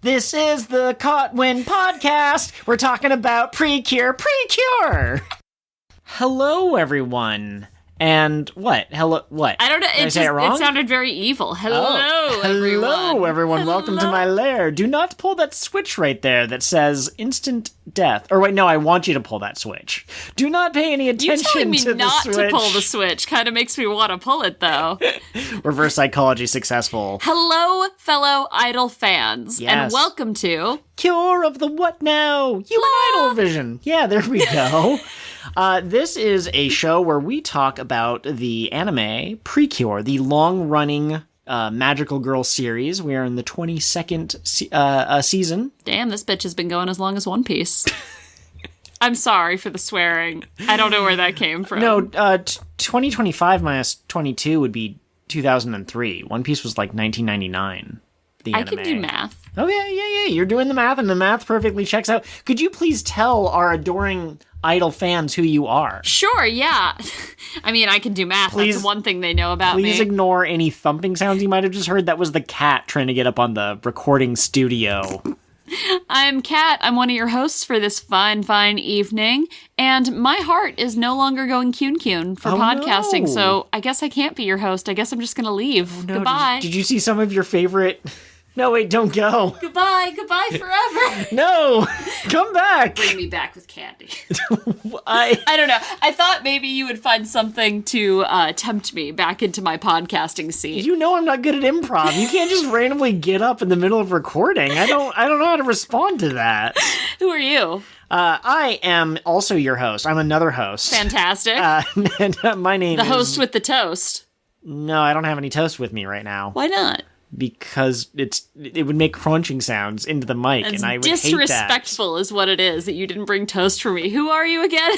This is the Caught Win podcast. We're talking about PreCure. Hello, everyone. And what? Hello, what? I don't know. Did I say it wrong? It sounded very evil. Hello, everyone. Hello, everyone. Hello. Welcome to my lair. Do not pull that switch right there that says instant death. Or wait, no, I want you to pull that switch. Do not pay any attention to the switch. You telling me not to pull the switch kind of makes me want to pull it, though. Reverse psychology successful. Hello, fellow Idol fans. Yes. And welcome to... Cure of the What Now? You and Idol Vision. Yeah, there we go. This is a show where we talk about the anime PreCure, the long-running magical girl series. We are in the 22nd season. Damn, this bitch has been going as long as One Piece. I'm sorry for the swearing. I don't know where that came from. No, 2025 minus 22 would be 2003. One Piece was like 1999. The anime. I can do math. Oh, yeah. You're doing the math, and the math perfectly checks out. Could you please tell our adoring Idol fans who you are? Sure, yeah. I mean, I can do math. Please, that's one thing they know about me. Please ignore any thumping sounds you might have just heard. That was the cat trying to get up on the recording studio. I'm Kat. I'm one of your hosts for this fine evening. And my heart is no longer going Kyun-Kyun for podcasting, no. So I guess I can't be your host. I guess I'm just going to leave. Oh, no. Goodbye. Did you see some of your favorite... No, wait, don't go. Goodbye forever. No, come back. Bring me back with candy. I don't know. I thought maybe you would find something to tempt me back into my podcasting scene. You know I'm not good at improv. You can't just randomly get up in the middle of recording. I don't know how to respond to that. Who are you? I am also your host. I'm another host. Fantastic. And my name is... The host with the toast. No, I don't have any toast with me right now. Why not? Because it would make crunching sounds into the mic, and I would hate that. Disrespectful is what it is that you didn't bring toast for me. Who are you again?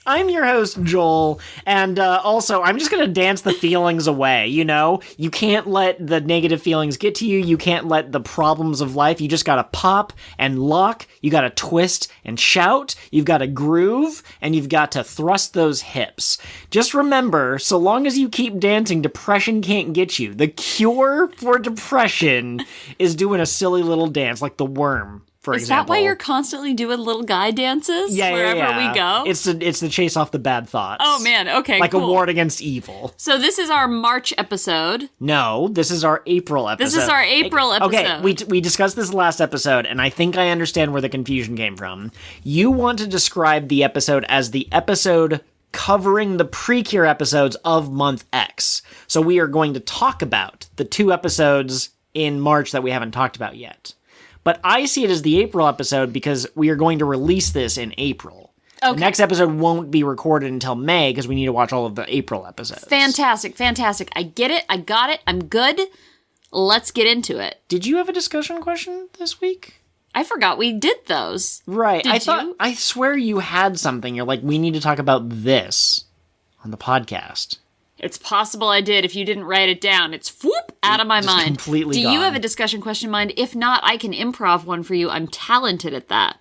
I'm your host, Joel, and also, I'm just gonna dance the feelings away, you know? You can't let the negative feelings get to you, you can't let the problems of life, you just gotta pop and lock, you gotta twist and shout, you've gotta groove, and you've got to thrust those hips. Just remember, so long as you keep dancing, depression can't get you. The cure for depression is doing a silly little dance, like the worm. For example. Is that why you're constantly doing little guy dances wherever we go? It's the chase off the bad thoughts. Oh, man. Okay, like cool. a ward against evil. So this is our March episode. No, this is our April episode. This is our April episode. Okay, we discussed this last episode, and I think I understand where the confusion came from. You want to describe the episode as the episode covering the PreCure episodes of month X. So we are going to talk about the 2 episodes in March that we haven't talked about yet. But I see it as the April episode because we are going to release this in April. Okay. The next episode won't be recorded until May because we need to watch all of the April episodes. Fantastic. I get it. I got it. I'm good. Let's get into it. Did you have a discussion question this week? I forgot we did those. Right. I swear you had something. You're like, we need to talk about this on the podcast. It's possible I did. If you didn't write it down, it's whoop out of my mind. Completely Do gone. you have a discussion question in mind? If not, I can improv one for you. I'm talented at that.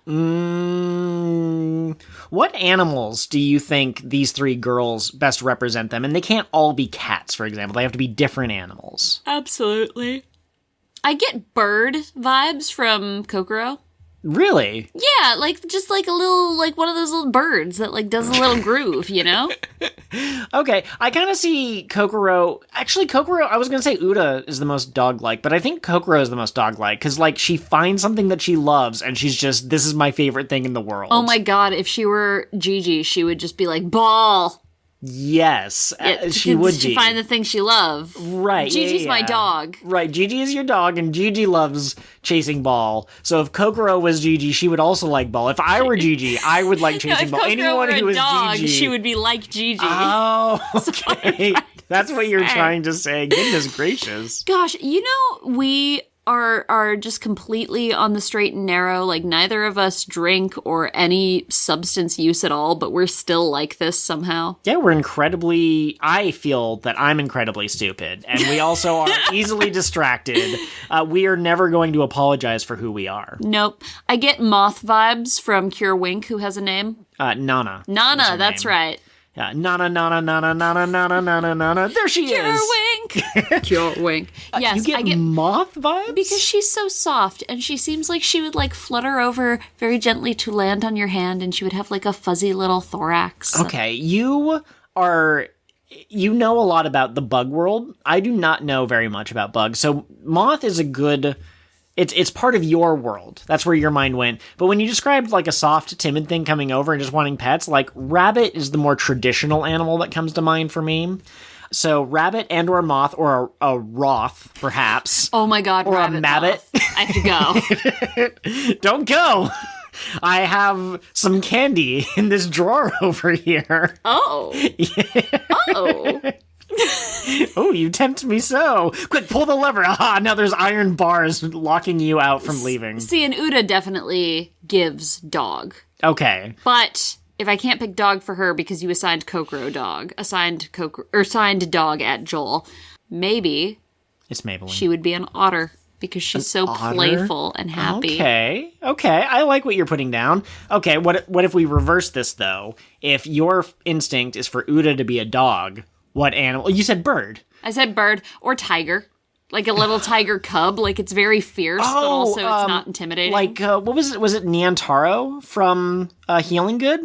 What animals do you think these 3 girls best represent them? And they can't all be cats, for example. They have to be different animals. Absolutely. I get bird vibes from Kokoro. Really? Yeah, just like a little, like one of those little birds that like does a little groove, you know? Okay, I kind of see Kokoro. Actually, Kokoro, I was going to say Uda is the most dog-like, but I think Kokoro is the most dog-like, because, like, she finds something that she loves, and she's just, this is my favorite thing in the world. Oh my god, if she were Gigi, she would just be like, ball! Yes, she would be. She find the thing she loves. Right. Gigi's my dog. Right, Gigi is your dog, and Gigi loves chasing ball. So if Kokoro was Gigi, she would also like ball. If I were Gigi, I would like chasing ball. Anyone who is dog, Gigi, she would be like Gigi. Oh, okay. That's what you're trying to say. Goodness gracious. Gosh, you know, we are just completely on the straight and narrow. Like, neither of us drink or any substance use at all, but we're still like this somehow. Yeah, I feel that I'm incredibly stupid, and we also are easily distracted. We are never going to apologize for who we are. Nope. I get moth vibes from Cure Wink, who has a name. Nana. Nana, that's right. Nana. There she is. Cure wink. Cure wink. Yes, You get I get moth vibes? because she's so soft and she seems like she would like flutter over very gently to land on your hand and she would have like a fuzzy little thorax. Okay, you know a lot about the bug world. I do not know very much about bugs. So moth is a good... It's part of your world. That's where your mind went. But when you described like a soft, timid thing coming over and just wanting pets, like rabbit is the more traditional animal that comes to mind for me. So rabbit and or moth or a roth, perhaps. Oh my god, or rabbit a mabbit. moth. I have to go. Don't go! I have some candy in this drawer over here. Oh. Oh. Oh, you tempt me so. Quick, pull the lever. Aha, now there's iron bars locking you out from leaving. See, and Uda definitely gives dog. Okay. But if I can't pick dog for her because you assigned Kokoro dog, assigned dog at Joel, maybe It's Maybelline. she would be an otter because she's so otter? playful and happy. Okay. I like what you're putting down. Okay, what if we reverse this, though? If your instinct is for Uda to be a dog, what animal? You said bird. I said bird or tiger. Like a little tiger cub. Like it's very fierce, but also it's not intimidating. Like, what was it? Was it Nyantaro from Healing Good?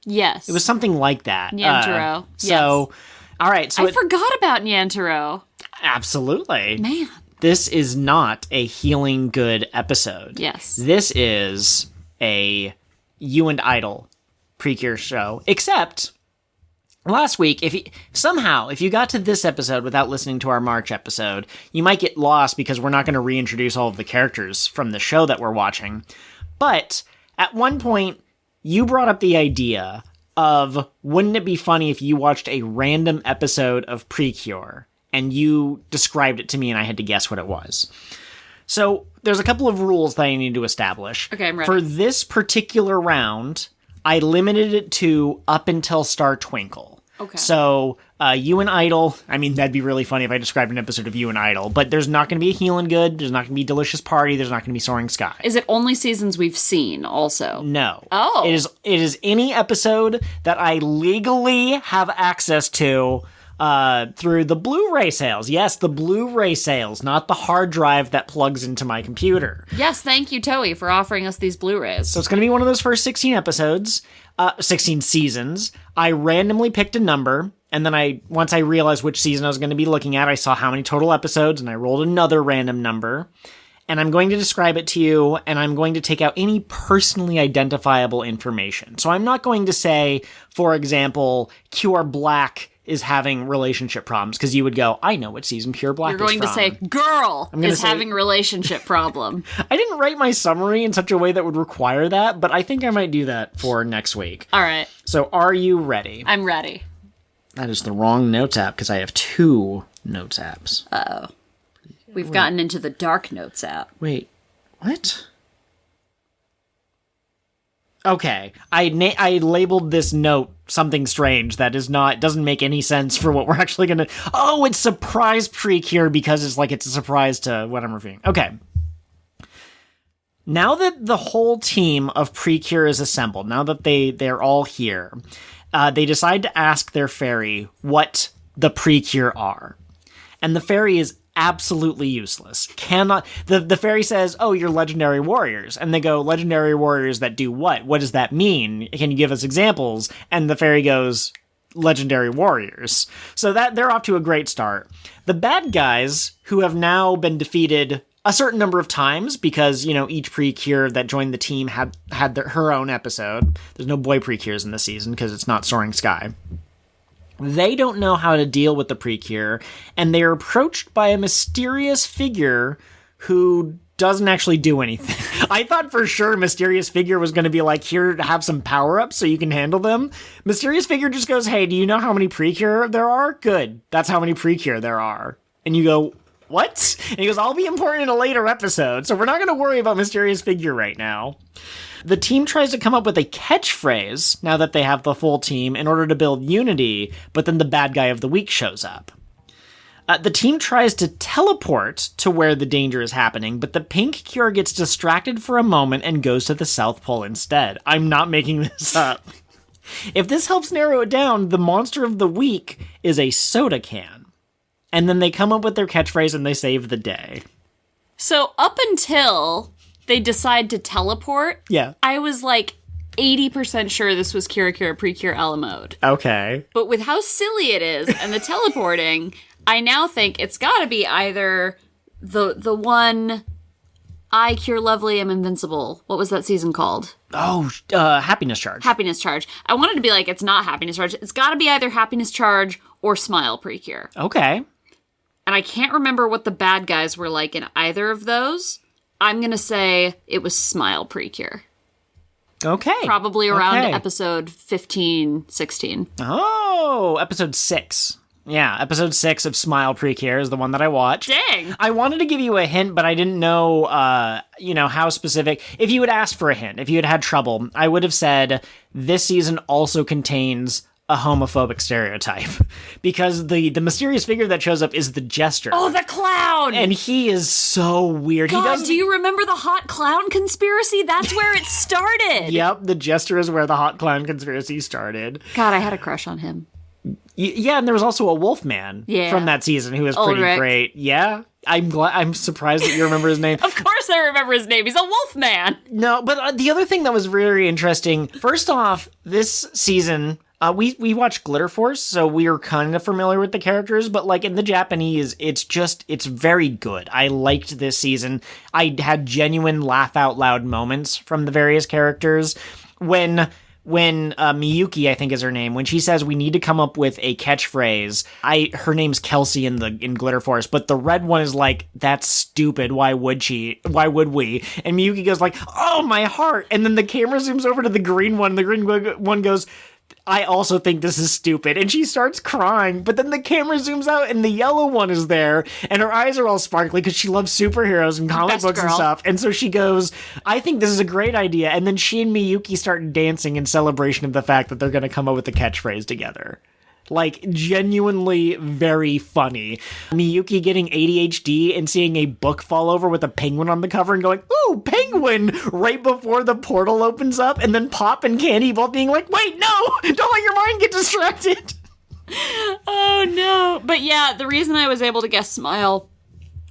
yes. It was something like that. Nyantaro, So, all right. So I forgot about Nyantaro. absolutely. Man. This is not a Healing Good episode. Yes. This is a You and Idol PreCure show. Except last week, if you got to this episode without listening to our March episode, you might get lost because we're not going to reintroduce all of the characters from the show that we're watching. But at one point, you brought up the idea of, wouldn't it be funny if you watched a random episode of PreCure and you described it to me and I had to guess what it was? So there's a couple of rules that I need to establish. Okay, I'm ready. For this particular round, I limited it to up until Star Twinkle. Okay. So, You and Idol, I mean, that'd be really funny if I described an episode of You and Idol, but there's not going to be a Healing Good, there's not going to be Delicious Party, there's not going to be Soaring Sky. Is it only seasons we've seen also? No. Oh. It is any episode that I legally have access to through the Blu-ray sales. Yes, the Blu-ray sales, not the hard drive that plugs into my computer. Yes, thank you, Toei, for offering us these Blu-rays. So it's going to be one of those first 16 episodes, 16 seasons. I randomly picked a number, and then once I realized which season I was going to be looking at, I saw how many total episodes, and I rolled another random number. And I'm going to describe it to you, and I'm going to take out any personally identifiable information. So I'm not going to say, for example, Pure Black is having relationship problems, because you would go, I know what season Pure Black is from. You're going to say, girl is say- having a relationship problem. I didn't write my summary in such a way that would require that, but I think I might do that for next week. All right. So are you ready? I'm ready. That is the wrong notes app, because I have 2 notes apps. Uh-oh. We've gotten into the Dark Notes app. Wait, what? Okay, I labeled this note something strange that doesn't make any sense for what we're actually gonna... Oh, it's surprise PreCure because it's a surprise to what I'm reviewing. Okay. Now that the whole team of PreCure is assembled, now that they're all here, they decide to ask their fairy what the PreCure are. And the fairy is absolutely useless. The fairy says, oh, you're legendary warriors. And they go, legendary warriors that do what? What does that mean? Can you give us examples? And the fairy goes, legendary warriors. So that they're off to a great start. The bad guys, who have now been defeated a certain number of times, because, each PreCure that joined the team had her own episode. There's no boy PreCures in this season, because it's not Soaring Sky. They don't know how to deal with the PreCure, and they are approached by a mysterious figure who doesn't actually do anything. I thought for sure mysterious figure was going to be like, here, have some power-ups so you can handle them. Mysterious figure just goes, hey, do you know how many PreCure there are? Good. That's how many PreCure there are. And you go, what? And he goes, I'll be important in a later episode, so we're not going to worry about mysterious figure right now. The team tries to come up with a catchphrase, now that they have the full team, in order to build unity, but then the bad guy of the week shows up. The team tries to teleport to where the danger is happening, but the pink cure gets distracted for a moment and goes to the South Pole instead. I'm not making this up. If this helps narrow it down, the monster of the week is a soda can. and then they come up with their catchphrase and they save the day. So up until they decide to teleport, Yeah. I was like 80% sure this was PreCure Ele mode. Okay. But with how silly it is and the teleporting, I now think it's got to be either the one I cure lovely, I'm invincible. What was that season called? Oh, Happiness Charge. Happiness Charge. I wanted to be like, it's not Happiness Charge. It's got to be either Happiness Charge or Smile PreCure. Okay. And I can't remember what the bad guys were like in either of those. I'm going to say it was Smile PreCure. Okay. Probably around Okay. episode 15, 16. Oh, episode 6. Yeah, episode 6 of Smile PreCure is the one that I watched. Dang! I wanted to give you a hint, but I didn't know, how specific. If you had asked for a hint, if you had had trouble, I would have said this season also contains a homophobic stereotype. Because the mysterious figure that shows up is the Jester. Oh, the clown! And he is so weird. God, do you remember the hot clown conspiracy? That's where it started! Yep, the Jester is where the hot clown conspiracy started. God, I had a crush on him. Yeah, and there was also a Wolfman from that season who was pretty Ulrich. great. Yeah, I'm surprised that you remember his name. Of course I remember his name. He's a wolf man. No, but the other thing that was very interesting, first off, this season, we watched Glitter Force, so we are kind of familiar with the characters, but like in the Japanese, it's very good. I liked this season. I had genuine laugh out loud moments from the various characters. When Miyuki, I think is her name, when she says we need to come up with a catchphrase, her name's Kelsey in Glitter Force, but the red one is like, that's stupid, why would we? And Miyuki goes like, oh, my heart, and then the camera zooms over to the green one, the green one goes, I also think this is stupid, and she starts crying, but then the camera zooms out and the yellow one is there, and her eyes are all sparkly because she loves superheroes and comic Best books and girl. stuff, and so she goes, I think this is a great idea, and then she and Miyuki start dancing in celebration of the fact that they're going to come up with a catchphrase together. Like, genuinely very funny. Miyuki getting ADHD and seeing a book fall over with a penguin on the cover and going, ooh, penguin, right before the portal opens up, and then Pop and Candy both being like, wait, no, don't let your mind get distracted. Oh, no. But yeah, the reason I was able to guess Smile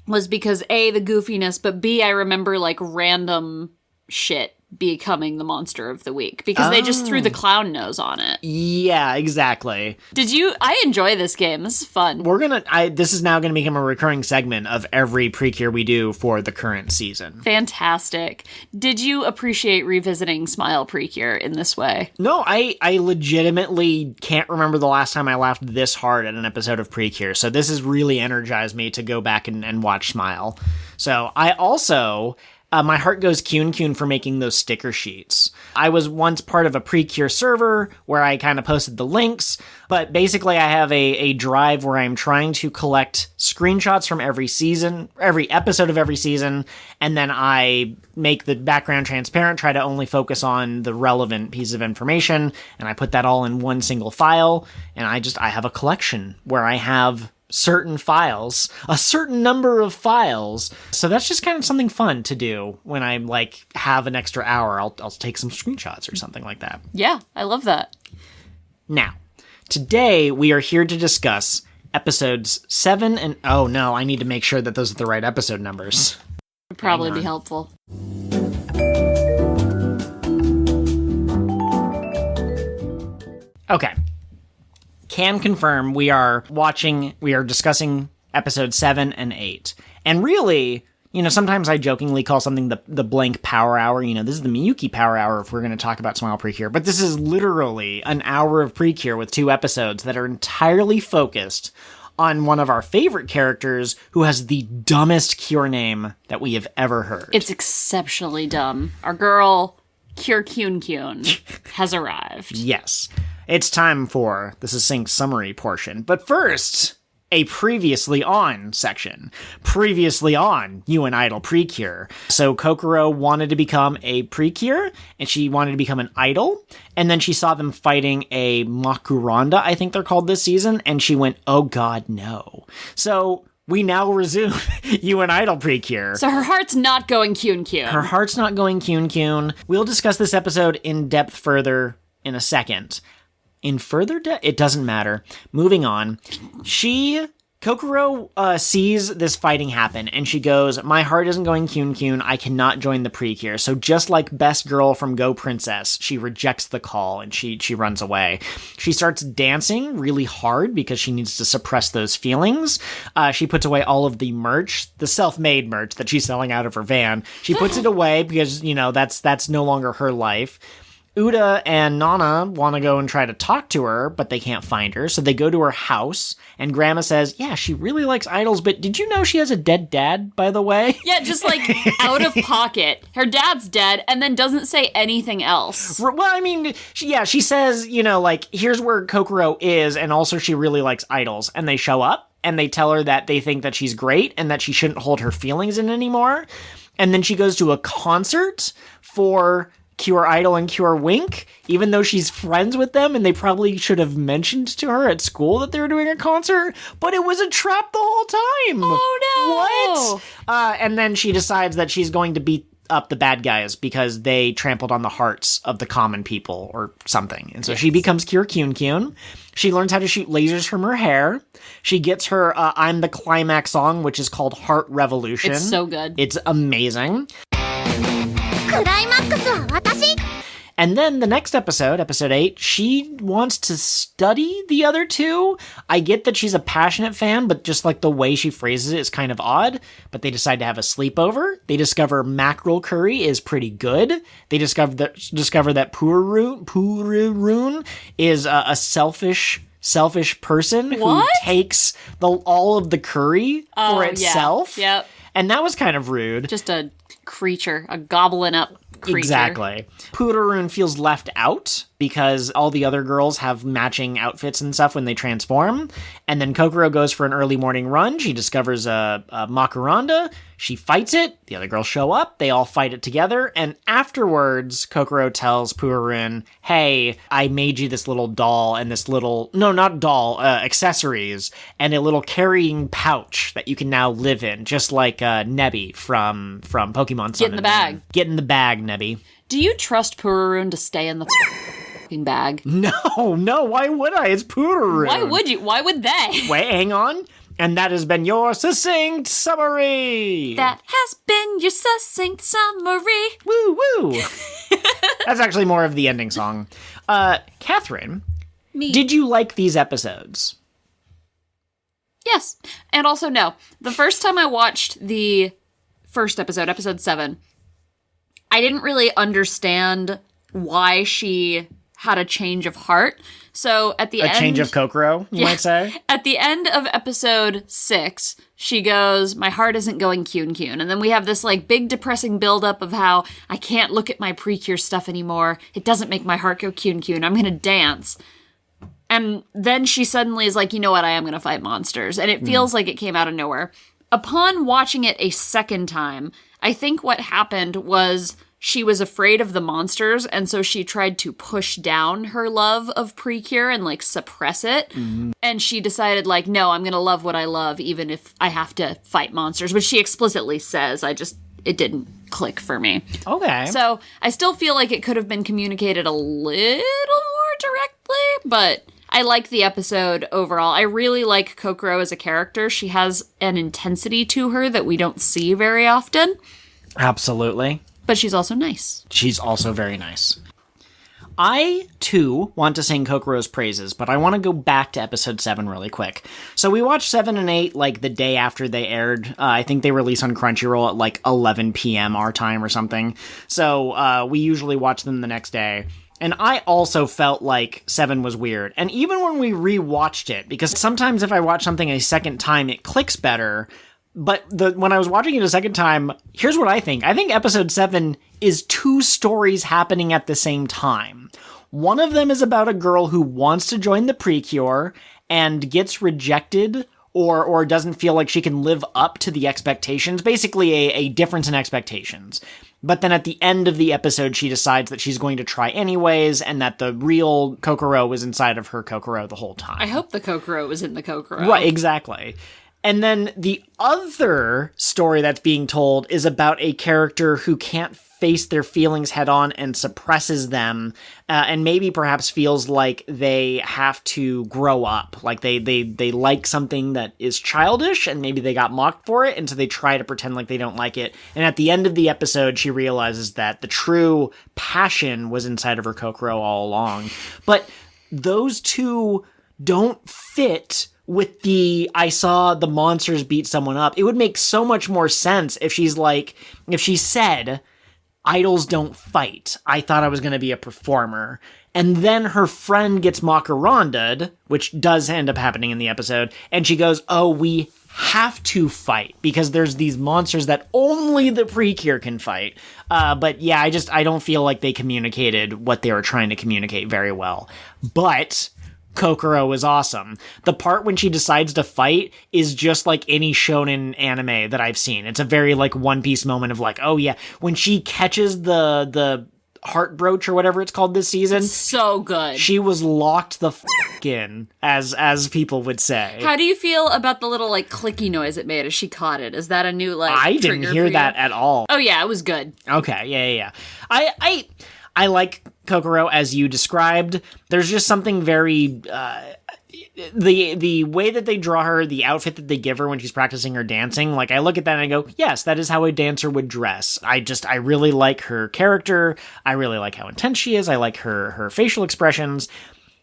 was because A, the goofiness, but B, I remember like random shit becoming the monster of the week because they just threw the clown nose on it. Yeah, exactly. I enjoy this game. This is fun. This is now gonna become a recurring segment of every PreCure we do for the current season. Fantastic. Did you appreciate revisiting Smile PreCure in this way? No, I legitimately can't remember the last time I laughed this hard at an episode of PreCure, so this has really energized me to go back and watch Smile. So I also... my heart goes Kyun-Kyun for making those sticker sheets. I was once part of a PreCure server where I kind of posted the links, but basically I have a drive where I'm trying to collect screenshots from every episode of every season, and then I make the background transparent, try to only focus on the relevant piece of information, and I put that all in one single file, and I have a collection where I have certain files, a certain number of files. So that's just kind of something fun to do when I like have an extra hour. I'll take some screenshots or something like that. Yeah, I love that. Now, today we are here to discuss episodes 7 and oh no, I need to make sure that those are the right episode numbers. Would probably be helpful. Okay. Can confirm we are discussing episodes 7 and 8. And really, sometimes I jokingly call something the blank power hour. This is the Miyuki power hour if we're going to talk about Smile PreCure. But this is literally an hour of PreCure with 2 episodes that are entirely focused on one of our favorite characters who has the dumbest cure name that we have ever heard. It's exceptionally dumb. Our girl, Kyun-Kyun, has arrived. Yes. It's time for the Succinct Summary portion. But first, a previously on section. Previously on You and Idol PreCure. So Kokoro wanted to become a PreCure, and she wanted to become an idol, and then she saw them fighting a Makuranda, I think they're called this season, and she went, oh god, no. So we now resume You and Idol PreCure. So her heart's not going Kyun-Kyun. Her heart's not going Kyun-Kyun. We'll discuss this episode in depth further in a second. In further depth, it doesn't matter. Moving on. She Kokoro sees this fighting happen, and she goes, my heart isn't going Kyun-Kyun, I cannot join the PreCure. So just like Best Girl from Go Princess, she rejects the call, and she runs away. She starts dancing really hard because she needs to suppress those feelings. She puts away all of the merch, the self-made merch that she's selling out of her van. She puts it away because, that's no longer her life. Uda and Nana want to go and try to talk to her, but they can't find her, so they go to her house, and Grandma says, yeah, she really likes idols, but did you know she has a dead dad, by the way? Yeah, just out of pocket. Her dad's dead, and then doesn't say anything else. Well, I mean, she says, here's where Kokoro is, and also she really likes idols, and they show up, and they tell her that they think that she's great, and that she shouldn't hold her feelings in anymore, and then she goes to a concert for Cure Idol and Cure Wink, even though she's friends with them, and they probably should have mentioned to her at school that they were doing a concert, but it was a trap the whole time. Oh, no! What? And then she decides that she's going to beat up the bad guys because they trampled on the hearts of the common people or something. And so she becomes Cure Kyun-Kyun. She learns how to shoot lasers from her hair. She gets her I'm the Climax song, which is called Heart Revolution. It's so good. It's amazing. And then the next episode, episode 8, she wants to study the other two. I get that she's a passionate fan, but just like the way she phrases it is kind of odd. But they decide to have a sleepover. They discover mackerel curry is pretty good. They discover that Pururun is a selfish person who takes all of the curry for itself. Yeah. Yep. And that was kind of rude. Just a creature, a gobbling up creature. Exactly. Pururun feels left out because all the other girls have matching outfits and stuff when they transform. And then Kokoro goes for an early morning run. She discovers a Makuranda. She fights it. The other girls show up. They all fight it together. And afterwards, Kokoro tells Pururun, hey, I made you this little doll and this little, no, not doll, accessories and a little carrying pouch that you can now live in, just like Nebby from Pokemon Sun Get in the bag. Moon. Get in the bag, Nebby. Do you trust Pururun to stay in the bag? No, why would I? It's Pururun. Why would you? Why would they? Wait, hang on. And that has been your Succinct Summary. That has been your Succinct Summary. Woo, woo. That's actually more of the ending song. Catherine, did you like these episodes? Yes. And also no. The first time I watched the first episode, episode 7, I didn't really understand why she had a change of heart. So at the end... A change of Kokoro, you might say? At the end of episode 6, she goes, my heart isn't going Kyun-Kyun. And then we have this big depressing buildup of how I can't look at my PreCure stuff anymore. It doesn't make my heart go Kyun-Kyun. I'm going to dance. And then she suddenly is like, you know what? I am going to fight monsters. And it feels like it came out of nowhere. Upon watching it a second time, I think what happened was she was afraid of the monsters, and so she tried to push down her love of PreCure and suppress it. Mm-hmm. And she decided no, I'm gonna love what I love even if I have to fight monsters, which she explicitly says. It didn't click for me. Okay. So I still feel like it could have been communicated a little more directly, but I like the episode overall. I really like Kokoro as a character. She has an intensity to her that we don't see very often. Absolutely. But she's also nice. She's also very nice. I, too, want to sing Kokoro's praises, but I want to go back to episode 7 really quick. So we watched 7 and 8, the day after they aired. I think they release on Crunchyroll at, 11 p.m. our time or something. So we usually watch them the next day. And I also felt like 7 was weird. And even when we rewatched it, because sometimes if I watch something a second time, it clicks better. But when I was watching it a second time, here's what I think. I think episode 7 is 2 stories happening at the same time. One of them is about a girl who wants to join the PreCure and gets rejected or doesn't feel like she can live up to the expectations. Basically, a difference in expectations. But then at the end of the episode, she decides that she's going to try anyways, and that the real Kokoro was inside of her Kokoro the whole time. I hope the Kokoro was in the Kokoro. Right, exactly. And then the other story that's being told is about a character who can't face their feelings head on and suppresses them, and maybe perhaps feels like they have to grow up, like they like something that is childish and maybe they got mocked for it, and so they try to pretend like they don't like it. And at the end of the episode, she realizes that the true passion was inside of her Kokoro all along. But those two don't fit with the I saw the monsters beat someone up. It would make so much more sense if she said, idols don't fight. I thought I was going to be a performer. And then her friend gets macaronda'd, which does end up happening in the episode, and she goes, oh, we have to fight because there's these monsters that only the PreCure can fight. But yeah, I don't feel like they communicated what they were trying to communicate very well. But Kokoro is awesome. The part when she decides to fight is just like any shonen anime that I've seen. It's a very like One Piece moment of like, oh yeah, when she catches the heart brooch or whatever it's called this season. So good. She was locked the in, as people would say. How do you feel about the little like clicky noise it made as she caught it? Is that a new like I didn't hear that at all. Oh yeah, it was good. Okay, yeah. I like Kokoro as you described. There's just something very the way that they draw her, the outfit that they give her when she's practicing her dancing, like I look at that and I go, yes, that is how a dancer would dress. I really like her character. I really like how intense she is. I like her facial expressions.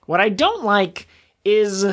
What I don't like is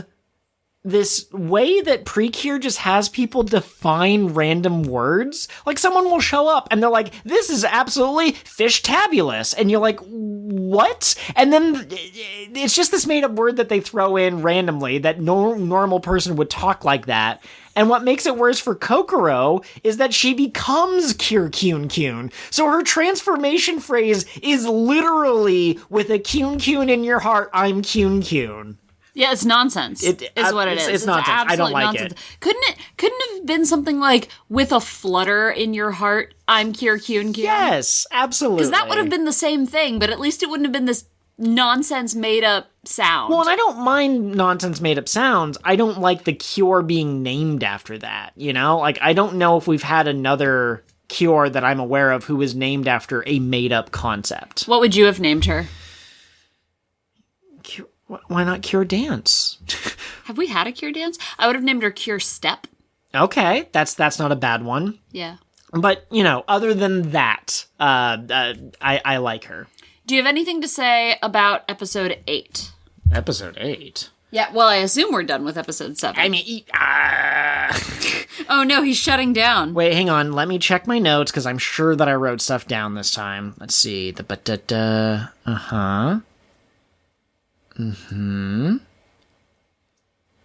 this way that PreCure just has people define random words. Like someone will show up and they're like, this is absolutely fish-tabulous. And you're like, what? And then it's just this made up word that they throw in randomly that no normal person would talk like that. And what makes it worse for Kokoro is that she becomes Kyun-Kyun. So her transformation phrase is literally, with a Kyun-Kyun in your heart, I'm Kyun-Kyun. Yeah, it's nonsense. Is what it is. It's nonsense. I don't like nonsense. it. Couldn't it have been something like, with a flutter in your heart, I'm Kyun-Kyun? Yes, absolutely. Because that would have been the same thing, but at least it wouldn't have been this nonsense made up sound. Well, and I don't mind nonsense made up sounds. I don't like the Cure being named after that, you know? Like, I don't know if we've had another Cure that I'm aware of who is named after a made up concept. What would you have named her? Why not Cure Dance? Have we had a Cure Dance? I would have named her Cure Step. Okay, that's not a bad one. Yeah. But, you know, other than that, I like her. Do you have anything to say about episode 8? Episode 8? Yeah, well, I assume we're done with episode 7. I mean, Oh no, he's shutting down. Wait, hang on. Let me check my notes, because I'm sure that I wrote stuff down this time. Let's see.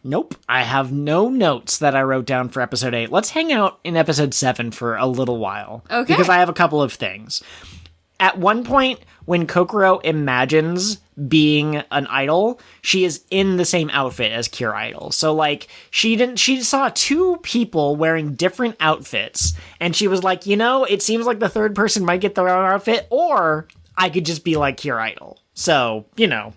Nope. I have no notes that I wrote down for episode 8. Let's hang out in episode 7 for a little while. Okay. Because I have a couple of things. At one point, when Kokoro imagines being an idol, she is in the same outfit as Cure Idol. So, like, she saw two people wearing different outfits, and she was like, you know, it seems like the third person might get the wrong outfit, or I could just be like Cure Idol. So, you know.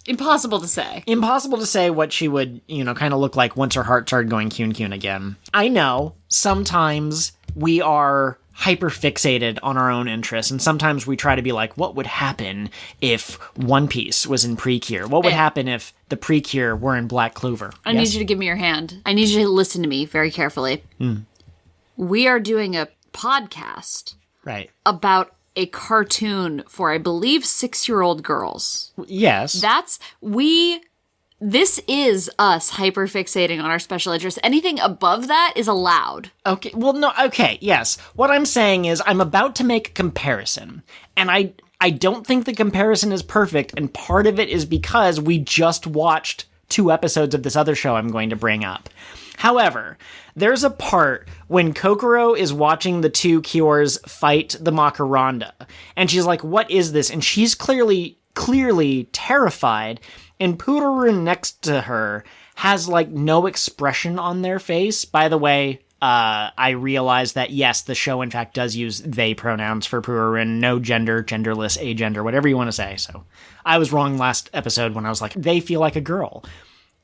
Impossible to say. Impossible to say what she would, you know, kind of look like once her heart started going Kyun-Kyun again. I know, sometimes we are hyper-fixated on our own interests, and sometimes we try to be like, what would happen if One Piece was in PreCure? What would happen if the PreCure were in Black Clover? I need you to give me your hand. I need you to listen to me very carefully. We are doing a podcast about a cartoon for, I believe, 6-year-old girls. Yes. This is us hyperfixating on our special interests. Anything above that is allowed. Okay, well, no, okay, yes. What I'm saying is I'm about to make a comparison, and I don't think the comparison is perfect, and part of it is because we just watched 2 episodes of this other show I'm going to bring up. However, there's a part when Kokoro is watching the two Cures fight the Macaranda, and she's like, what is this? And she's clearly terrified, and Pururun next to her has, like, no expression on their face. By the way, I realized that, yes, the show, in fact, does use they pronouns for Pururun, no gender, genderless, agender, whatever you want to say. So I was wrong last episode when I was like, they feel like a girl.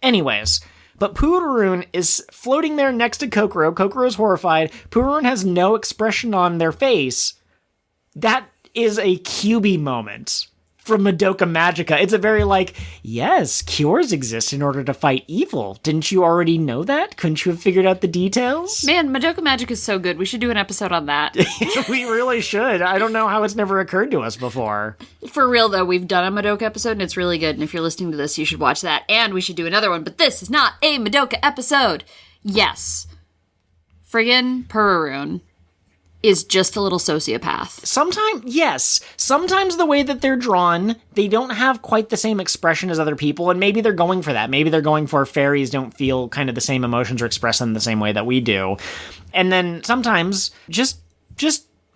Anyways, but Purun is floating there next to Kokoro. Kokoro is horrified. Purun has no expression on their face. That is a QB moment from Madoka Magica. It's a very yes, cures exist in order to fight evil. Didn't you already know that? Couldn't you have figured out the details? Man, Madoka Magica is so good. We should do an episode on that. We really should. I don't know how it's never occurred to us before. For real, though, we've done a Madoka episode, and it's really good. And if you're listening to this, you should watch that. And we should do another one. But this is not a Madoka episode. Yes. Friggin' Purun is just a little sociopath. Sometimes the way that they're drawn, they don't have quite the same expression as other people, and maybe they're going for that. Maybe they're going for fairies don't feel kind of the same emotions or express them the same way that we do. And then sometimes just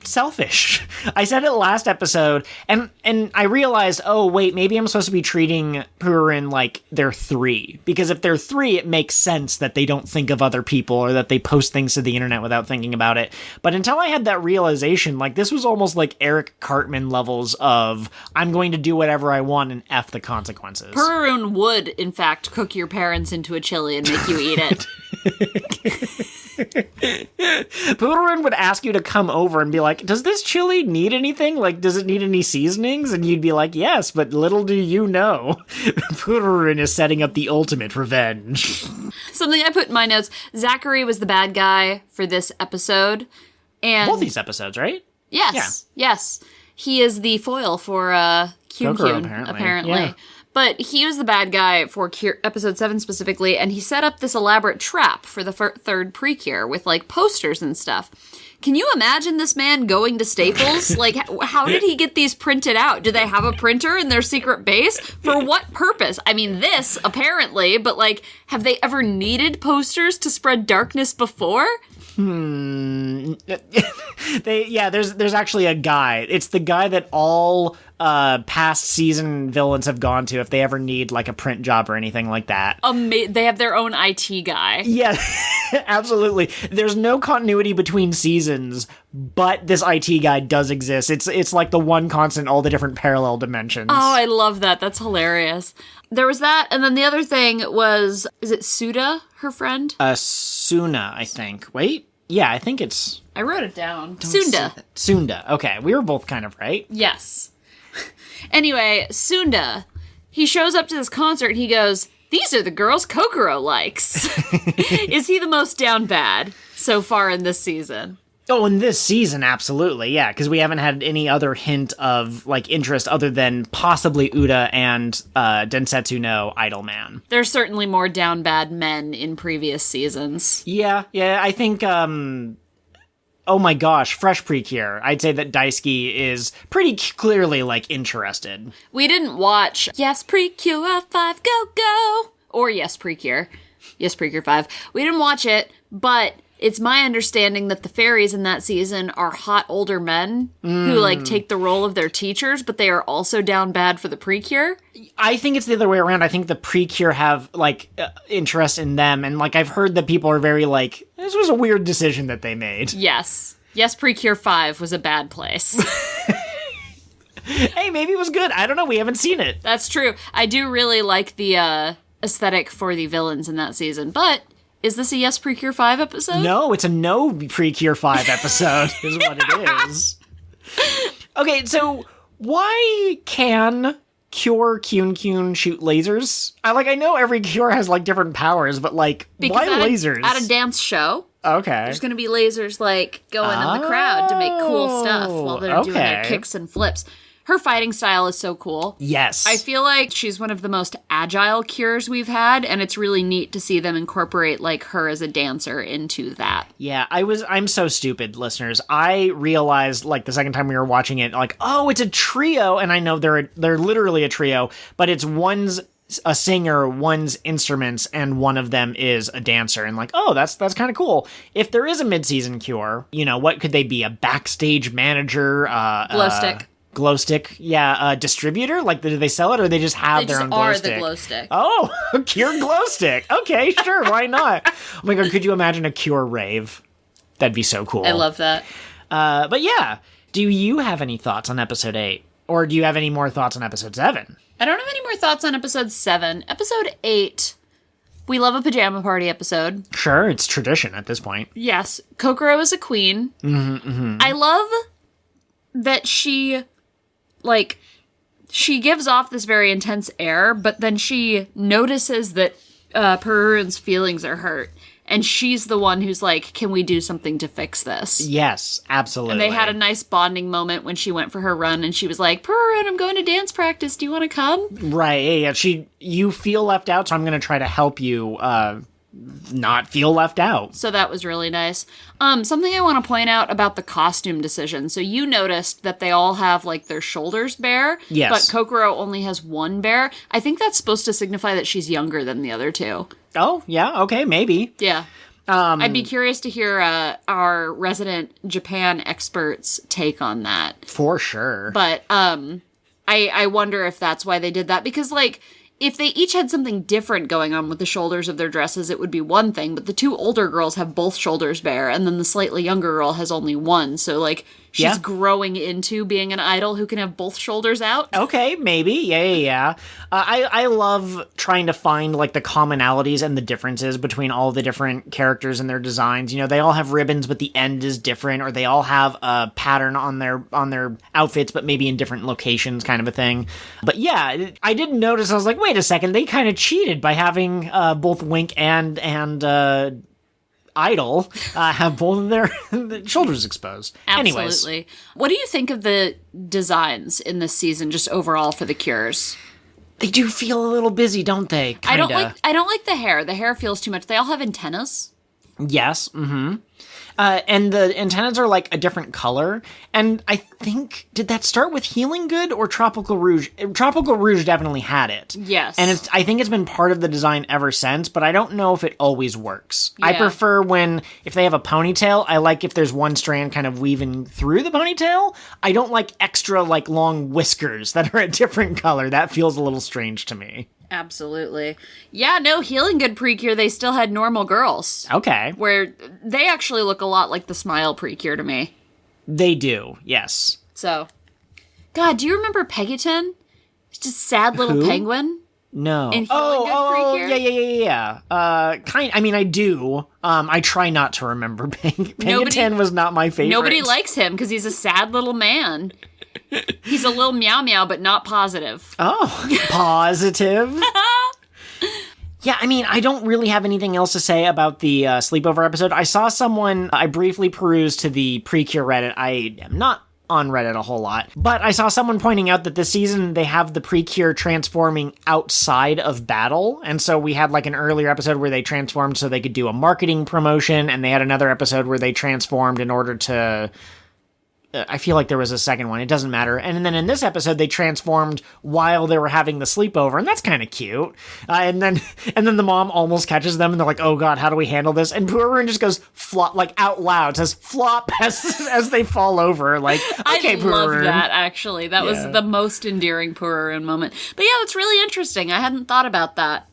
selfish. I said it last episode, and I realized, oh wait, maybe I'm supposed to be treating Purun like they're 3. Because if they're 3, it makes sense that they don't think of other people or that they post things to the internet without thinking about it. But until I had that realization, this was almost like Eric Cartman levels of, I'm going to do whatever I want and F the consequences. Purun would, in fact, cook your parents into a chili and make you eat it. Purun would ask you to come over and be like, does this chili need anything? Does it need any seasonings? And you'd be like, yes, but little do you know, Purun is setting up the ultimate revenge. Something I put in my notes, Zachary was the bad guy for this episode. And both these episodes, right? Yes, yes. He is the foil for Kyun-Kyun, apparently. Yeah. But he was the bad guy for episode 7 specifically, and he set up this elaborate trap for the third PreCure with, posters and stuff. Can you imagine this man going to Staples? How did he get these printed out? Do they have a printer in their secret base? For what purpose? I mean, this, apparently, but, have they ever needed posters to spread darkness before? There's actually a guy. It's the guy that all past season villains have gone to if they ever need a print job or anything like that. They have their own IT guy. Yeah, absolutely. There's no continuity between seasons, but this IT guy does exist. It's like the one constant, all the different parallel dimensions. Oh, I love that. That's hilarious. There was that, and then the other thing was, is it Suda, her friend? Suna, I think. Wait. Yeah, I think it's... I wrote it down. Sunda. Sunda. Okay, we were both kind of right. Yes. Anyway, Sunda, he shows up to this concert and he goes, these are the girls Kokoro likes. Is he the most down bad so far in this season? Oh, in this season, absolutely, yeah, because we haven't had any other hint of, interest other than possibly Uda and Densetsu no Idol Man. There's certainly more down bad men in previous seasons. Yeah, I think, oh my gosh, fresh PreCure. I'd say that Daisuke is pretty clearly, interested. We didn't watch Yes PreCure 5 Go Go! Or Yes PreCure. Yes PreCure 5. We didn't watch it, but... it's my understanding that the fairies in that season are hot older men who, take the role of their teachers, but they are also down bad for the PreCure. I think it's the other way around. I think the PreCure have, interest in them, and, I've heard that people are very, this was a weird decision that they made. Yes. Yes, PreCure 5 was a bad place. Hey, maybe it was good. I don't know. We haven't seen it. That's true. I do really like the aesthetic for the villains in that season, but... is this a Yes PreCure 5 episode? No, it's a No PreCure 5 episode, is what it is. Okay, so why can Kyun-Kyun shoot lasers? I know every Cure has, different powers, but, because why lasers? At a dance show, okay, there's going to be lasers, going in the crowd to make cool stuff while they're doing their kicks and flips. Her fighting style is so cool. Yes. I feel like she's one of the most agile Cures we've had, and it's really neat to see them incorporate, her as a dancer into that. Yeah, I'm so stupid, listeners. I realized, the second time we were watching it, oh, it's a trio, and I know they're literally a trio, but it's one's a singer, one's instruments, and one of them is a dancer, and oh, that's kind of cool. If there is a mid-season Cure, what could they be? A backstage manager? Glow stick, yeah. Distributor? do they sell it, or they just have their own glow stick? They just are the glow stick. Oh, Cure glow stick. Okay, sure, why not? Oh my god, could you imagine a Cure rave? That'd be so cool. I love that. But yeah, do you have any thoughts on episode 8? Or do you have any more thoughts on episode 7? I don't have any more thoughts on episode 7. Episode 8 We love a pajama party episode. Sure, it's tradition at this point. Yes. Kokoro is a queen. I love that she gives off this very intense air, but then she notices that Pururun's feelings are hurt. And she's the one who's like, can we do something to fix this? Yes, absolutely. And they had a nice bonding moment when she went for her run and she was like, Pururun, I'm going to dance practice. Do you want to come? Right, yeah. You feel left out, so I'm going to try to help you not feel left out. So that was really nice. Something I want to point out about the costume decision. So you noticed that they all have, like, their shoulders bare. Yes. But Kokoro only has one bare. I think that's supposed to signify that she's younger than the other two. Oh, yeah, okay, maybe. Yeah. I'd be curious to hear our resident Japan expert's take on that. For sure. But I wonder if that's why they did that. Because, like, if they each had something different going on with the shoulders of their dresses, it would be one thing. But the two older girls have both shoulders bare, and then the slightly younger girl has only one. So, like, she's growing into being an idol who can have both shoulders out. Okay, maybe. Yeah. I love trying to find, like, the commonalities and the differences between all the different characters and their designs. You know, they all have ribbons, but the end is different, or they all have a pattern on their outfits, but maybe in different locations, kind of a thing. But yeah, I didn't notice. I was like, wait a second, they kind of cheated by having both Wink and Idol have both of their shoulders exposed. Absolutely. Anyways. What do you think of the designs in this season, just overall for the Cures? They do feel a little busy, don't they? Kinda. I don't like the hair. The hair feels too much. They all have antennas. Yes. And the antennas are like a different color. And I think, did that start with Healing Good or Tropical Rouge? Tropical Rouge definitely had it. Yes. And I think it's been part of the design ever since, but I don't know if it always works. Yeah. I prefer if they have a ponytail, I like if there's one strand kind of weaving through the ponytail. I don't like extra, like, long whiskers that are a different color. That feels a little strange to me. Absolutely. Yeah, no, Healing Good PreCure, they still had normal girls. Okay. Where they actually look a lot like the Smile PreCure to me. They do, yes. So, God, do you remember Peggyton? It's just sad little Who? penguin. No. In Healing Good PreCure? Yeah. I mean, I do. I try not to remember. Peggyton was not my favorite. Nobody likes him because he's a sad little man. He's a little meow meow, but not positive. Oh, positive. Yeah, I mean, I don't really have anything else to say about the sleepover episode. I briefly perused to the PreCure Reddit. I am not on Reddit a whole lot, but I saw someone pointing out that this season they have the PreCure transforming outside of battle, and so we had like an earlier episode where they transformed so they could do a marketing promotion, and they had another episode where they transformed in order to... I feel like there was a second one. It doesn't matter. And then in this episode, they transformed while they were having the sleepover, and that's kind of cute. And then the mom almost catches them, and they're like, "Oh God, how do we handle this?" And Pururun just goes flop, like out loud, says "flop" as they fall over. Like, okay, Pururun. I love that. Actually, that was the most endearing Pururun moment. But yeah, that's really interesting. I hadn't thought about that.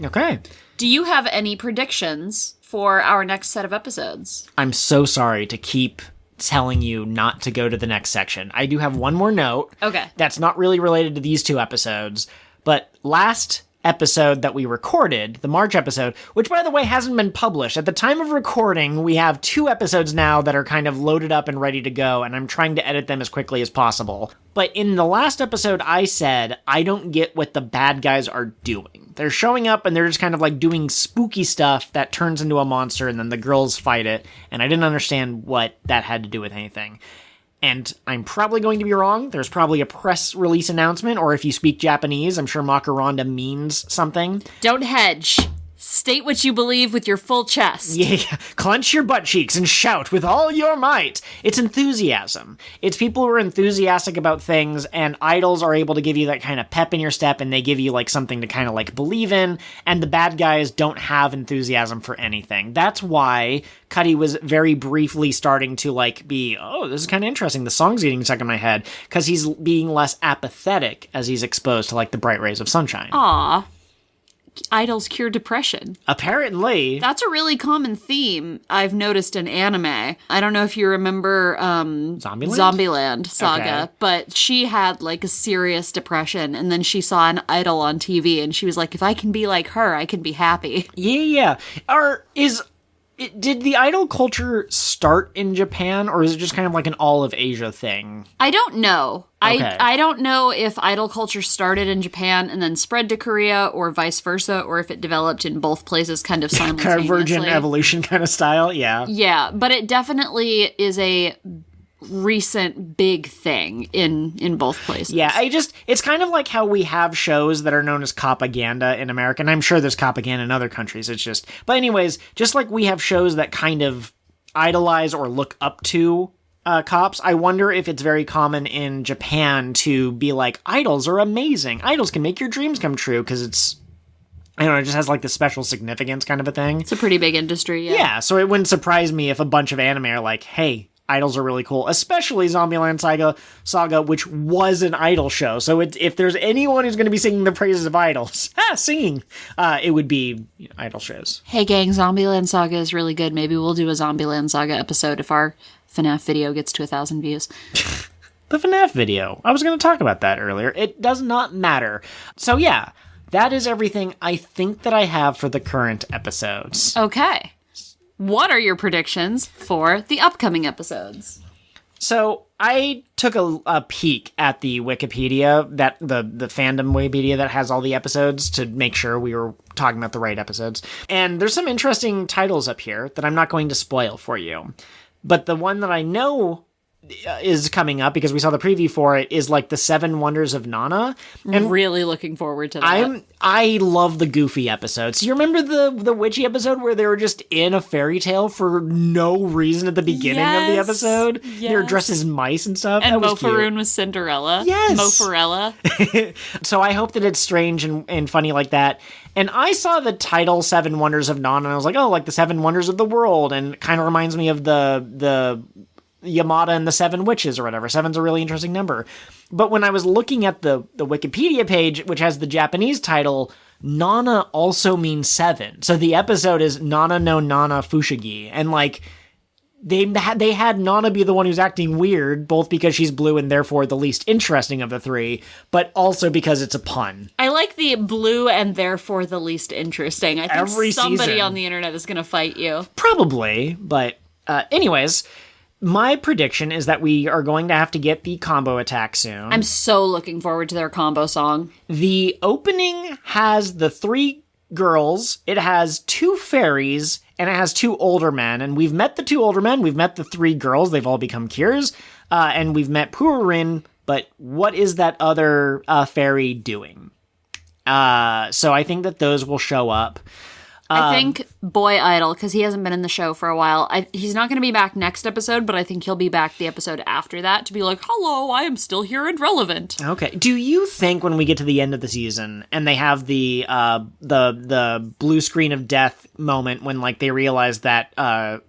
Okay. Do you have any predictions for our next set of episodes? I'm so sorry to keep telling you not to go to the next section. I do have one more note. Okay. That's not really related to these two episodes, but last episode that we recorded, the March episode, which by the way hasn't been published. At the time of recording, we have 2 episodes now that are kind of loaded up and ready to go, and I'm trying to edit them as quickly as possible. But in the last episode, I said, I don't get what the bad guys are doing. They're showing up and they're just kind of like doing spooky stuff that turns into a monster, and then the girls fight it, and I didn't understand what that had to do with anything. And I'm probably going to be wrong. There's probably a press release announcement, or if you speak Japanese, I'm sure Makaranda means something. Don't hedge. State what you believe with your full chest. Yeah, clench your butt cheeks and shout with all your might. It's enthusiasm. It's people who are enthusiastic about things, and idols are able to give you that kind of pep in your step, and they give you like something to kind of like believe in, and the bad guys don't have enthusiasm for anything. That's why Cuddy was very briefly starting to like be, oh, this is kind of interesting. The song's getting stuck in my head, because he's being less apathetic as he's exposed to like the bright rays of sunshine. Aw. idols cure depression. Apparently. That's a really common theme I've noticed in anime. I don't know if you remember Zombieland Saga, Okay. but she had like a serious depression, and then she saw an idol on TV, and she was like, if I can be like her, I can be happy. Yeah. Did the idol culture start in Japan, or is it just kind of like an all of Asia thing? I don't know. Okay. I don't know if idol culture started in Japan and then spread to Korea, or vice versa, or if it developed in both places kind of simultaneously. Convergent evolution kind of style, yeah. Yeah, but it definitely is a recent big thing in both places. Yeah, it's kind of like how we have shows that are known as propaganda in America, and I'm sure there's propaganda in other countries, but anyways, just like we have shows that kind of idolize or look up to cops, I wonder if it's very common in Japan to be like, idols are amazing, idols can make your dreams come true, because it's, I don't know, it just has like this special significance kind of a thing. It's a pretty big industry, yeah. Yeah, so it wouldn't surprise me if a bunch of anime are like, hey, idols are really cool, especially Zombieland Saga, which was an idol show. So if there's anyone who's going to be singing the praises of idols, it would be idol shows. Hey gang, Zombieland Saga is really good. Maybe we'll do a Zombieland Saga episode if our FNAF video gets to 1,000 views. The FNAF video. I was going to talk about that earlier. It does not matter. So yeah, that is everything I think that I have for the current episodes. Okay. What are your predictions for the upcoming episodes? So I took a peek at the Wikipedia, that the fandom Wikipedia that has all the episodes, to make sure we were talking about the right episodes. And there's some interesting titles up here that I'm not going to spoil for you. But the one that I know is coming up, because we saw the preview for it, is like the 7 Wonders of Nana. And And really looking forward to that. I love the Goofy episodes. You remember the witchy episode where they were just in a fairy tale for no reason at the beginning of the Yes, episode? They were yes. dressed as mice and stuff. And That was Mofaroon was Cinderella. Yes. Mofarella. So I hope that it's strange and funny like that. And I saw the title 7 Wonders of Nana, and I was like, oh, like the 7 Wonders of the World, and it kind of reminds me of the Yamada and the 7 Witches or whatever. 7's a really interesting number. But when I was looking at the Wikipedia page, which has the Japanese title, Nana also means 7. So the episode is Nana no Nana Fushigi. And like, they had Nana be the one who's acting weird, both because she's blue and therefore the least interesting of the 3, but also because it's a pun. I like the blue and therefore the least interesting. I think Every somebody season. on the internet is going to fight you. Probably, but anyways, my prediction is that we are going to have to get the combo attack soon. I'm so looking forward to their combo song. The opening has the 3 girls, it has 2 fairies, and it has 2 older men. And we've met the 2 older men, we've met the 3 girls, they've all become cures, and we've met Purin, but what is that other fairy doing? So I think that those will show up. I think Boy Idol, because he hasn't been in the show for a while, he's not going to be back next episode, but I think he'll be back the episode after that to be like, hello, I am still here and relevant. Okay. Do you think when we get to the end of the season and they have the blue screen of death moment when like they realize that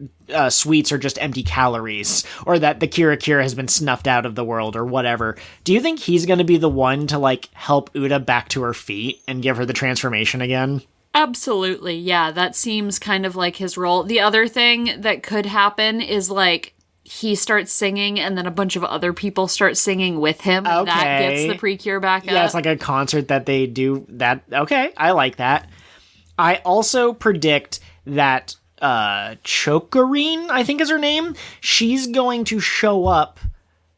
sweets are just empty calories, or that the Kira has been snuffed out of the world or whatever, do you think he's going to be the one to like help Uda back to her feet and give her the transformation again? Absolutely, yeah, that seems kind of like his role. The other thing that could happen is like he starts singing and then a bunch of other people start singing with him. And that gets the PreCure back up. Yeah, it's like a concert that they do that. Okay, I like that. I also predict that Chokorine, I think is her name, she's going to show up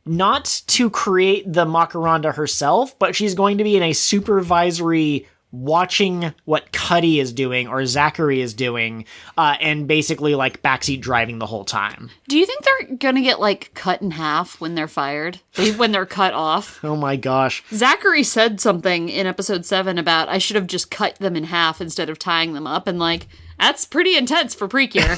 not to create the Macaranda herself, but she's going to be in a supervisory watching what Cuddy is doing or Zachary is doing, and basically like backseat driving the whole time. Do you think they're gonna get like cut in half when they're fired? When they're cut off? Oh my gosh. Zachary said something in episode 7 about I should have just cut them in half instead of tying them up, and like, that's pretty intense for PreCure.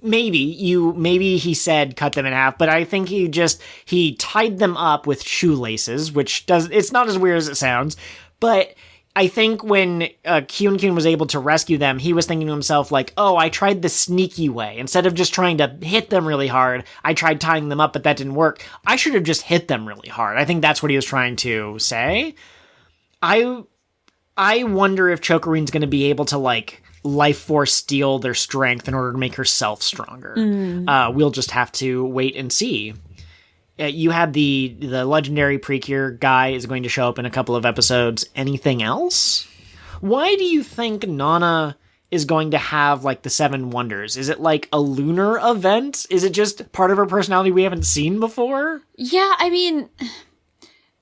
Maybe he said cut them in half, but I think he tied them up with shoelaces, it's not as weird as it sounds, but I think when Kyun-Kyun was able to rescue them, he was thinking to himself like, oh, I tried the sneaky way. Instead of just trying to hit them really hard, I tried tying them up, but that didn't work. I should have just hit them really hard. I think that's what he was trying to say. I wonder if Chokoreen's going to be able to, like, life force steal their strength in order to make herself stronger. We'll just have to wait and see. You had the legendary PreCure guy is going to show up in a couple of episodes. Anything else? Why do you think Nana is going to have, like, the 7 wonders? Is it, like, a lunar event? Is it just part of her personality we haven't seen before? Yeah, I mean,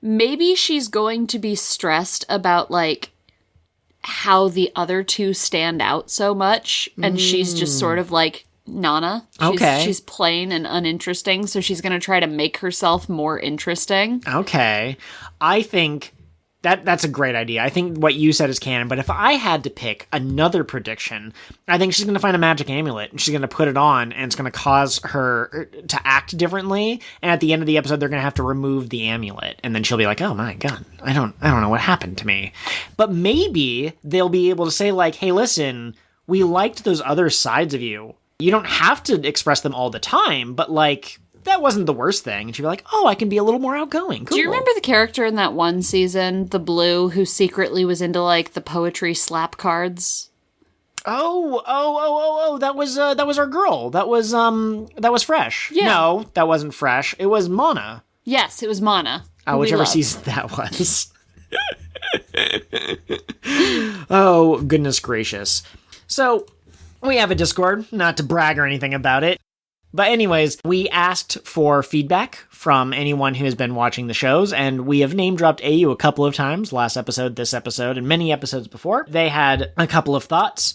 maybe she's going to be stressed about, like, how the other 2 stand out so much, and she's just sort of like Nana. She's plain and uninteresting, so she's going to try to make herself more interesting. Okay. I think that's a great idea. I think what you said is canon, but if I had to pick another prediction, I think she's going to find a magic amulet, and she's going to put it on, and it's going to cause her to act differently, and at the end of the episode, they're going to have to remove the amulet, and then she'll be like, oh my god, I don't know what happened to me. But maybe they'll be able to say, like, hey, listen, we liked those other sides of you. You don't have to express them all the time, but, like, that wasn't the worst thing. And she'd be like, oh, I can be a little more outgoing. Cool. Do you remember the character in that one season, the Blue, who secretly was into, like, the poetry slap cards? Oh, that was our girl. That was Fresh. Yeah. No, that wasn't Fresh. It was Mana. Yes, it was Mana. Whichever season that was. Oh, goodness gracious. So, we have a Discord, not to brag or anything about it. But anyways, we asked for feedback from anyone who has been watching the shows, and we have name-dropped AU a couple of times, last episode, this episode, and many episodes before. They had a couple of thoughts.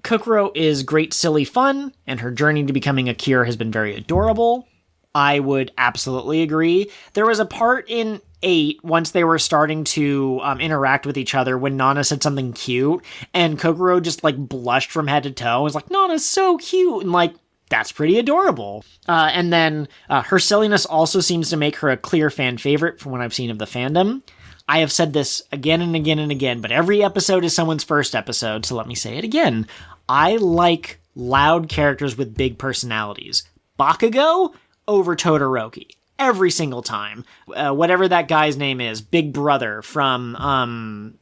Kokoro is great, silly fun, and her journey to becoming a cure has been very adorable. I would absolutely agree. There was a part in 8, once they were starting to interact with each other, when Nana said something cute, and Kokoro just, like, blushed from head to toe, and was like, Nana's so cute, and, like, that's pretty adorable. And then her silliness also seems to make her a clear fan favorite from what I've seen of the fandom. I have said this again and again and again, but every episode is someone's first episode, so let me say it again. I like loud characters with big personalities. Bakugo over Todoroki. Every single time. Whatever that guy's name is, Big Brother from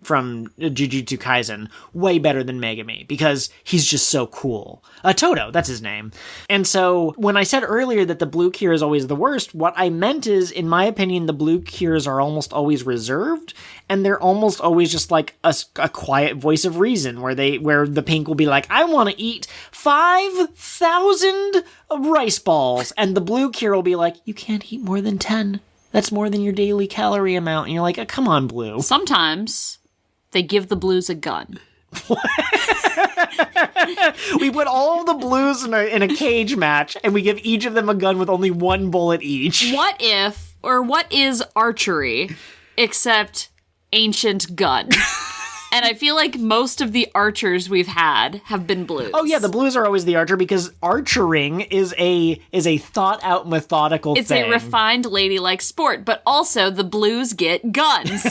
Jujutsu Kaisen, way better than Megami, because he's just so cool. Toto, that's his name. And so, when I said earlier that the blue cure is always the worst, what I meant is, in my opinion, the blue cures are almost always reserved, and they're almost always just like a quiet voice of reason, where the pink will be like, I want to eat 5,000 rice balls, and the blue cure will be like, you can't eat more than 10. That's more than your daily calorie amount. And you're like, oh, come on, Blue. Sometimes they give the blues a gun. We put all of the blues in a cage match, and we give each of them a gun with only 1 bullet each. What is archery except ancient gun? And I feel like most of the archers we've had have been blues. Oh yeah, the blues are always the archer, because archering is a thought out, methodical thing. It's a refined ladylike sport, but also the blues get guns.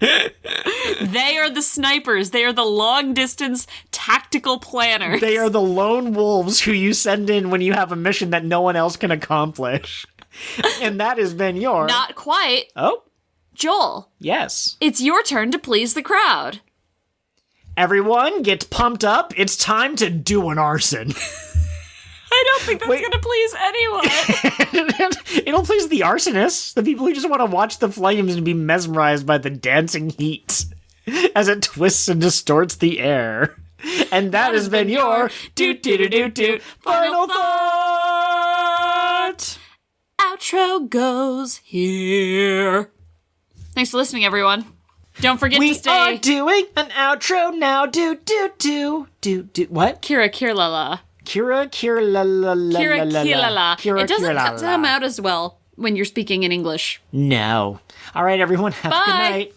They are the snipers. They are the long distance tactical planners. They are the lone wolves who you send in when you have a mission that no one else can accomplish. And that has been your... Not quite. Oh? Joel. Yes. It's your turn to please the crowd. Everyone, get pumped up. It's time to do an arson. I don't think that's going to please anyone. It'll please the arsonists, the people who just want to watch the flames and be mesmerized by the dancing heat as it twists and distorts the air. And that has been your doot final thought. Outro goes here. Thanks for listening, everyone. Don't forget to stay. We are doing an outro now. Do. What? Kira la la. Kira la la la Kira la la. It doesn't Kira, come out as well when you're speaking in English. No. All right, everyone. Have a good night.